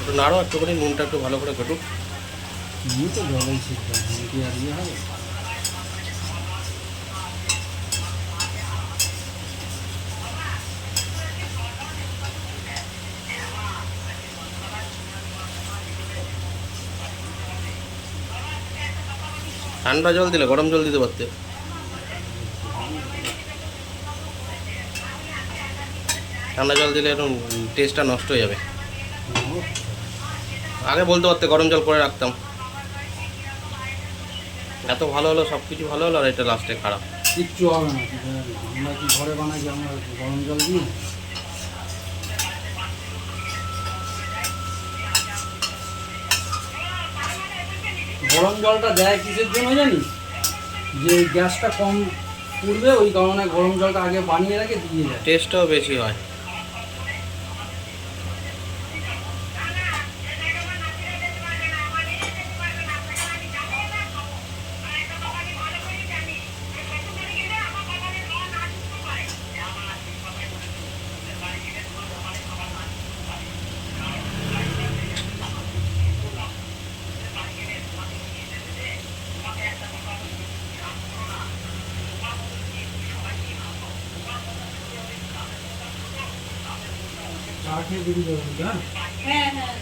একটু নাড়ো, একটু করে নুনটা একটু ভালো করে ঘটুক। নিয়ে তো জলেই ছিল, কি আর ইয়ে হবে। ঠান্ডা জল দিলে গরম জল দিতে পারতে। ঠান্ডা জল দিলে এরকম টেস্টটা নষ্ট হয়ে যাবে। আগে বলতে পারতে গরম জল করে রাখতাম। এত ভালো হলো, সব কিছু ভালো হলো, আর এটা লাস্টে খারাপ। কিচ্ছু হবে না, আমরা কি ঘরে বানাই যে আমরা গরম জল দিই? গরম জলটা দেয় কিসের জন্য জানিস? যে গ্যাসটা কম পুড়বে, ওই কারণে গরম জলটা আগে বানিয়ে রাখে দিয়ে দেয়। টেস্টটাও বেশি হয়। চা খেয়ে বেরিয়ে যাবো, হ্যাঁ।